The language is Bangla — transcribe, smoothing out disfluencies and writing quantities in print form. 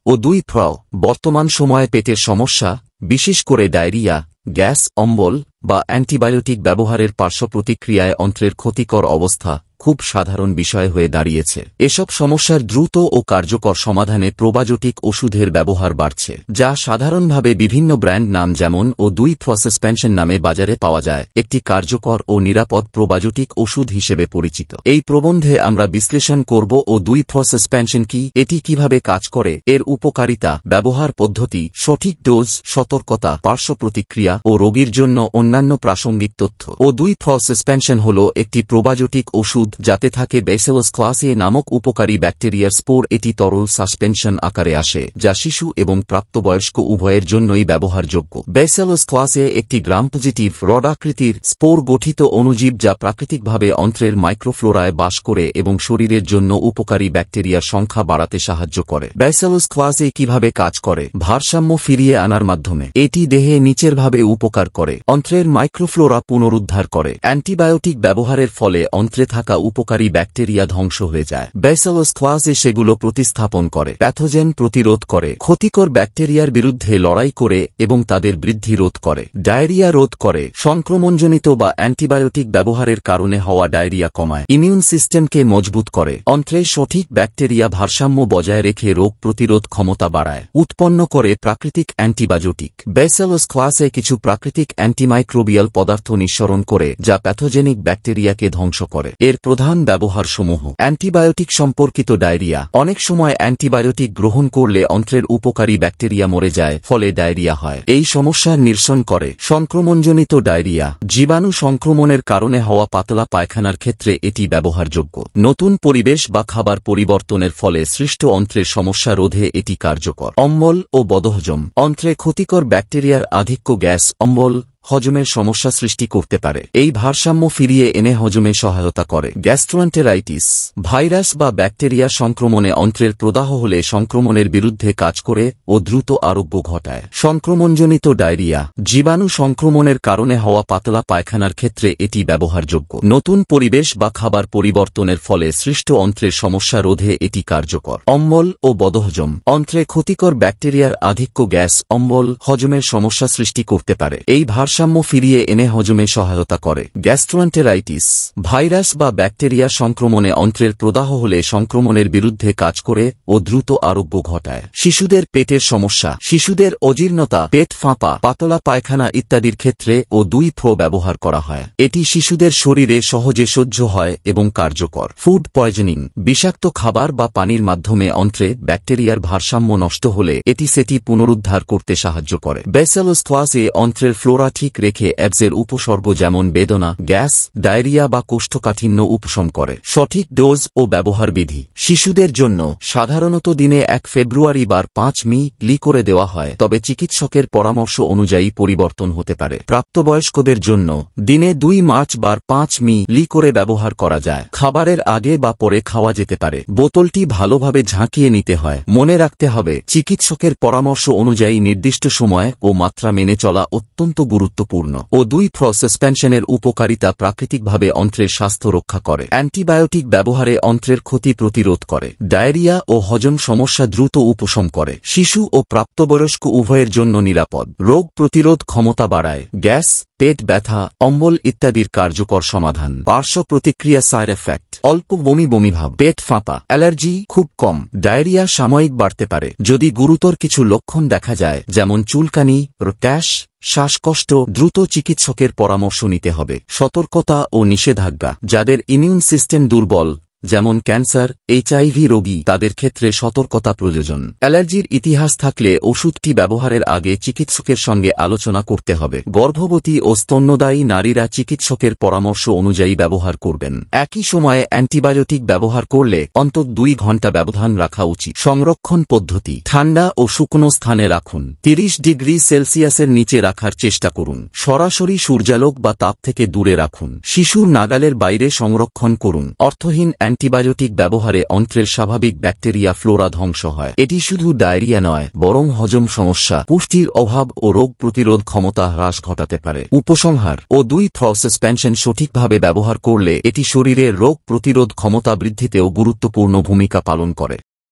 ও 2 বর্তমান সময়ে পেটের সমস্যা, বিশেষ করে ডায়রিয়া, গ্যাস অম্বল বা অ্যান্টিবায়োটিক ব্যবহারের পার্শ্বপ্রতিক্রিয়ায় অন্ত্রের ক্ষতিকর অবস্থা খুব সাধারণ বিষয় হয়ে দাঁড়িয়েছে। এসব সমস্যার দ্রুত ও কার্যকর সমাধানে প্রোবায়োটিক ওষুধের ব্যবহার বাড়ছে, যা সাধারণভাবে বিভিন্ন ব্র্যান্ড নাম যেমন ও 2 সাসপেনশন নামে বাজারে পাওয়া যায়, একটি কার্যকর ও নিরাপদ প্রোবায়োটিক ওষুধ হিসেবে পরিচিত। এই প্রবন্ধে আমরা বিশ্লেষণ করব ও 2 সাসপেনশন কি, এটি কিভাবে কাজ করে, এর উপকারিতা, ব্যবহার পদ্ধতি, সঠিক ডোজ, সতর্কতা, পার্শ্বপ্রতিক্রিয়া ও রোগীর জন্য অন্যান্য প্রাসঙ্গিক তথ্য। ও 2 সাসপেনশন হল একটি প্রোবায়োটিক ওষুধ যাতে থাকে ব্যাসিলাস ক্লাসে নামক উপকারী ব্যাকটেরিয়ার স্পোর। এটি তরল সাসপেনশন আকারে আসে, যা শিশু এবং প্রাপ্তবয়স্ক উভয়ের জন্যই ব্যবহারযোগ্য। ব্যাসিলাস ক্লাসে একটি গ্রাম পজিটিভ রডাকৃতির স্পোর গঠিত অণুজীব যা প্রাকৃতিকভাবে অন্ত্রের মাইক্রোফ্লোরায় বাস করে এবং শরীরের জন্য উপকারী ব্যাকটেরিয়ার সংখ্যা বাড়াতে সাহায্য করে। ব্যাসিলাস ক্লাসে কিভাবে কাজ করে? ভারসাম্য ফিরিয়ে আনার মাধ্যমে এটি দেহে নিচেরভাবে উপকার করে, অন্ত্রের মাইক্রোফ্লোরা পুনরুদ্ধার করে। অ্যান্টিবায়োটিক ব্যবহারের ফলে অন্ত্রে থাকা উপকারী ব্যাকটেরিয়া ধ্বংস হয়ে যায়। ব্যাসিলাস ক্লাসে সেগুলো প্রতিস্থাপন করে, প্যাথোজেন প্রতিরোধ করে, ক্ষতিকর ব্যাকটেরিয়ার বিরুদ্ধে লড়াই করে এবং তাদের বৃদ্ধি রোধ করে। ডায়রিয়া রোধ করে, সংক্রমণজনিত বা অ্যান্টিবায়োটিক ব্যবহারের কারণে হওয়া ডায়রিয়া কমায়, ইমিউন সিস্টেমকে মজবুত করে, অন্ত্রে সঠিক ব্যাকটেরিয়া ভারসাম্য বজায় রেখে রোগ প্রতিরোধ ক্ষমতা বাড়ায়, উৎপন্ন করে প্রাকৃতিক অ্যান্টিবায়োটিক। ব্যাসিলাস ক্লাসে কিছু প্রাকৃতিক অ্যান্টিমাইক্রোবিয়াল পদার্থ নিঃসরণ করে যা প্যাথোজেনিক ব্যাকটেরিয়াকে ধ্বংস করে। এর প্রধান ব্যবহারসমূহ: অ্যান্টিবায়োটিক সম্পর্কিত ডায়রিয়া। অনেক সময় অ্যান্টিবায়োটিক গ্রহণ করলে অন্ত্রের উপকারী ব্যাকটেরিয়া মরে যায়, ফলে ডায়রিয়া হয়। এই সমস্যার নিরসন করে। সংক্রমণজনিত ডায়রিয়া। জীবাণু সংক্রমণের কারণে হওয়া পাতলা পায়খানার ক্ষেত্রে এটি ব্যবহারযোগ্য। নতুন পরিবেশ বা খাবার পরিবর্তনের ফলে সৃষ্ট অন্ত্রের সমস্যা রোধে এটি কার্যকর। অম্বল ও বদহজম। অন্ত্রে ক্ষতিকর ব্যাকটেরিয়ার আধিক্য গ্যাস, অম্বল, হজমের সমস্যা সৃষ্টি করতে পারে। এই ভারসাম্য ফিরিয়ে এনে হজমে সহায়তা করে। গ্যাস্ট্রোএন্টেরাইটিস। ভাইরাস বা ব্যাকটেরিয়া সংক্রমণে অন্ত্রের প্রদাহ হলে সংক্রমণের বিরুদ্ধে কাজ করে ও দ্রুত আরোগ্য ঘটায়। সংক্রমণজনিত ডায়রিয়া। জীবাণু সংক্রমণের কারণে হওয়া পাতলা পায়খানার ক্ষেত্রে এটি ব্যবহারযোগ্য। নতুন পরিবেশ বা খাবার পরিবর্তনের ফলে সৃষ্ট অন্ত্রের সমস্যা রোধে এটি কার্যকর। অম্বল ও বদহজম। অন্ত্রে ক্ষতিকর ব্যাকটেরিয়ার আধিক্য গ্যাস, অম্বল, হজমের সমস্যা সৃষ্টি করতে পারে। এই ভারসাম্য ফিরিয়ে এনে হজমে সহায়তা করে। গ্যাস্ট্রোএন্টেরাইটিস। ভাইরাস বা ব্যাকটেরিয়া সংক্রমণে অন্ত্রের প্রদাহ হলে সংক্রমণের বিরুদ্ধে কাজ করে ও দ্রুত আরোগ্য ঘটায়। শিশুদের পেটের সমস্যা। শিশুদের অজীর্ণতা, পেট ফাঁপা, পাতলা পায়খানা ইত্যাদির ক্ষেত্রে ও 2 ব্যবহার করা হয়। এটি শিশুদের শরীরে সহজে সহ্য হয় এবং কার্যকর। Food poisoning. বিষাক্ত খাবার বা পানির মাধ্যমে অন্ত্রে ব্যাকটেরিয়ার ভারসাম্য নষ্ট হলে এটি সেটি পুনরুদ্ধার করতে সাহায্য করে। ব্যাসিলাস ক্লাসে অন্ত্রের ফ্লোরা ঠিক রেখে অ্যাবসের উপসর্গ যেমন বেদনা, গ্যাস, ডায়রিয়া বা কোষ্ঠকাঠিন্য উপশম করে। সঠিক ডোজ ও ব্যবহার বিধি। শিশুদের জন্য সাধারণত দিনে 1 ফেব্রুয়ারি বার 5 মিলি করে দেওয়া হয়, তবে চিকিৎসকের পরামর্শ অনুযায়ী পরিবর্তন হতে পারে। প্রাপ্তবয়স্কদের জন্য দিনে 2 মার্চ বার 5 মিলি করে ব্যবহার করা যায়। খাবারের আগে বা পরে খাওয়া যেতে পারে। বোতলটি ভালোভাবে ঝাঁকিয়ে নিতে হয়। মনে রাখতে হবে, চিকিৎসকের পরামর্শ অনুযায়ী নির্দিষ্ট সময় ও মাত্রা মেনে চলা অত্যন্ত গুরুত্বপূর্ণ। ও 2 সাসপেনশনের উপকারিতা প্রাকৃতিকভাবে অন্ত্রের স্বাস্থ্য রক্ষা করে। অ্যান্টিবায়োটিক ব্যবহারে অন্ত্রের ক্ষতি প্রতিরোধ করে। ডায়রিয়া ও হজম সমস্যা দ্রুত উপশম করে। শিশু ও প্রাপ্তবয়স্ক উভয়ের জন্য নিরাপদ। রোগ প্রতিরোধ ক্ষমতা বাড়ায়। গ্যাস, পেট ব্যথা, অম্বল ইত্যাদির কার্যকর সমাধান। পার্শ্ব প্রতিক্রিয়া সাইড এফেক্ট: অল্প বমি ভাব, পেট ফাঁপা, অ্যালার্জি খুব কম। ডায়রিয়া সাময়িক বাড়তে পারে। যদি গুরুতর কিছু লক্ষণ দেখা যায় যেমন চুলকানি, র্যাশ, শ্বাসকষ্ট, দ্রুত চিকিৎসকের পরামর্শ নিতে হবে। সতর্কতা ও নিষেধাজ্ঞা: যাদের ইমিউন সিস্টেম দুর্বল যেমন ক্যান্সার, HIV রোগী, তাদের ক্ষেত্রে সতর্কতা প্রয়োজন। অ্যালার্জির ইতিহাস থাকলে ওষুধটি ব্যবহারের আগে চিকিৎসকের সঙ্গে আলোচনা করতে হবে। গর্ভবতী ও স্তন্যদায়ী নারীরা চিকিৎসকের পরামর্শ অনুযায়ী ব্যবহার করবেন। একই সময়ে অ্যান্টিবায়োটিক ব্যবহার করলে অন্তত 2 ঘণ্টা ব্যবধান রাখা উচিত। সংরক্ষণ পদ্ধতি: ঠান্ডা ও শুকনো স্থানে রাখুন। 30 ডিগ্রি সেলসিয়াসের নিচে রাখার চেষ্টা করুন। সরাসরি সূর্যালোক বা তাপ থেকে দূরে রাখুন। শিশুর নাগালের বাইরে সংরক্ষণ করুন। অর্থহীন অ্যান্টিবায়োটিক ব্যবহারে অন্ত্রের স্বাভাবিক ব্যাকটেরিয়া ফ্লোরা ধ্বংস হয়। এটি শুধু ডায়রিয়া নয়, বরং হজম সমস্যা, পুষ্টির অভাব ও রোগ প্রতিরোধ ক্ষমতা হ্রাস ঘটাতে পারে। উপসংহার: ও 2 সাসপেনশন সঠিকভাবে ব্যবহার করলে এটি শরীরের রোগ প্রতিরোধ ক্ষমতা বৃদ্ধিতেও গুরুত্বপূর্ণ ভূমিকা পালন করে।